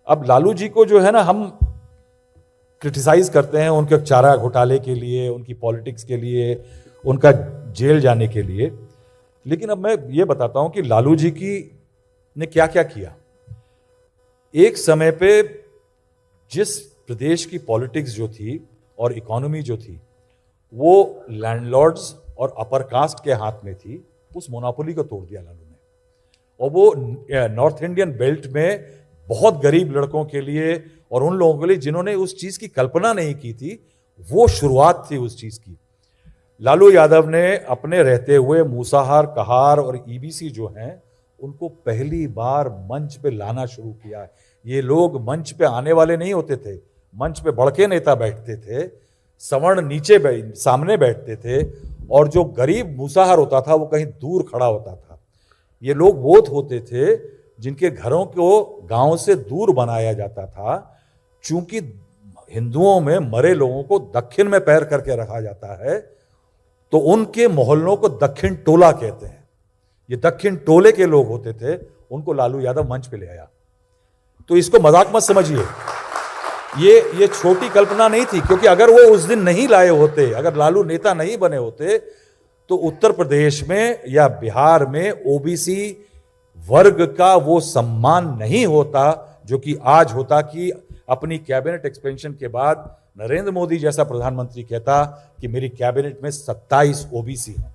अब लालू जी को जो है ना हम क्रिटिसाइज करते हैं उनके चारा घोटाले के लिए, उनकी पॉलिटिक्स के लिए, उनका जेल जाने के लिए, लेकिन अब मैं ये बताता हूं कि लालू जी की ने क्या क्या किया। एक समय पे जिस प्रदेश की पॉलिटिक्स जो थी और इकोनॉमी जो थी वो लैंडलॉर्ड्स और अपर कास्ट के हाथ में थी, उस मोनोपोली को तोड़ दिया लालू ने। और वो नॉर्थ इंडियन बेल्ट में बहुत गरीब लड़कों के लिए और उन लोगों के लिए जिन्होंने उस चीज की कल्पना नहीं की थी, वो शुरुआत थी उस चीज की। लालू यादव ने अपने रहते हुए मूसाहार, कहार और ईबीसी जो हैं उनको पहली बार मंच पे लाना शुरू किया। ये लोग मंच पे आने वाले नहीं होते थे, मंच पे बड़के नेता बैठते थे, सवर्ण नीचे सामने बैठते थे, और जो गरीब मूसाहार होता था वो कहीं दूर खड़ा होता था। ये लोग वो होते थे जिनके घरों को गांव से दूर बनाया जाता था। चूंकि हिंदुओं में मरे लोगों को दक्षिण में पैर करके रखा जाता है, तो उनके मोहल्लों को दक्षिण टोला कहते हैं। ये दक्षिण टोले के लोग होते थे, उनको लालू यादव मंच पे ले आया। तो इसको मजाक मत समझिए, ये छोटी कल्पना नहीं थी, क्योंकि अगर वो उस दिन नहीं लाए होते, अगर लालू नेता नहीं बने होते, तो उत्तर प्रदेश में या बिहार में ओबीसी वर्ग का वो सम्मान नहीं होता जो कि आज होता, कि अपनी कैबिनेट एक्सपेंशन के बाद नरेंद्र मोदी जैसा प्रधानमंत्री कहता कि मेरी कैबिनेट में 27 ओबीसी हैं।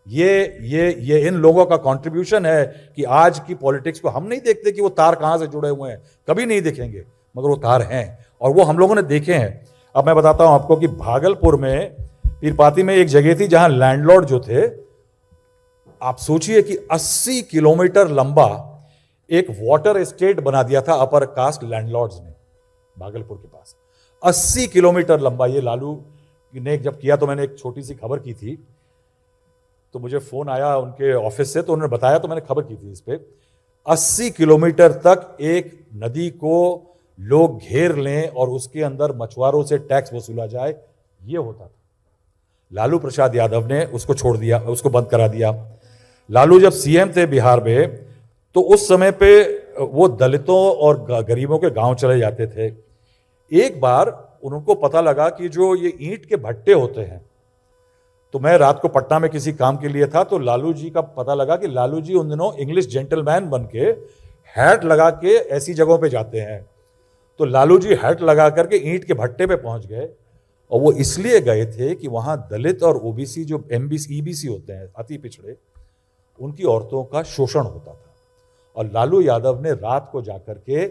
ये इन लोगों का कंट्रीब्यूशन है कि आज की पॉलिटिक्स को हम नहीं देखते कि वो तार कहां से जुड़े हुए हैं, कभी नहीं देखेंगे, मगर वो तार हैं और वो हम लोगों ने देखे हैं। अब मैं बताता हूं आपको कि भागलपुर में पीरपाती में एक जगह थी जहां लैंडलॉर्ड जो थे, आप सोचिए कि 80 किलोमीटर लंबा एक वाटर एस्टेट बना दिया था अपर कास्ट लैंडलॉर्ड्स ने भागलपुर के पास। 80 किलोमीटर लंबा। ये लालू ने जब किया तो मैंने एक छोटी सी खबर की थी, तो मुझे फोन आया उनके ऑफिस से, तो उन्होंने बताया, तो मैंने खबर की थी इस पे। 80 किलोमीटर तक एक नदी को लोग घेर लें और उसके अंदर मछुआरों से टैक्स वसूला जाए, ये होता था। लालू प्रसाद यादव ने उसको छोड़ दिया, उसको बंद करा दिया। लालू जब सीएम थे बिहार में, तो उस समय पे वो दलितों और गरीबों के गांव चले जाते थे। एक बार उनको पता लगा कि जो ये ईंट के भट्टे होते हैं, तो मैं रात को पटना में किसी काम के लिए था, तो लालू जी का पता लगा कि लालू जी उन दिनों इंग्लिश जेंटलमैन बन के हैट लगा के ऐसी जगहों पे जाते हैं। तो लालू जी हैट लगा करके ईंट के भट्टे पे पहुंच गए, और वो इसलिए गए थे कि वहां दलित और ओबीसी जो एमबीसी ईबीसी होते हैं, अति पिछड़े, उनकी औरतों का शोषण होता था। और लालू यादव ने रात को जाकर के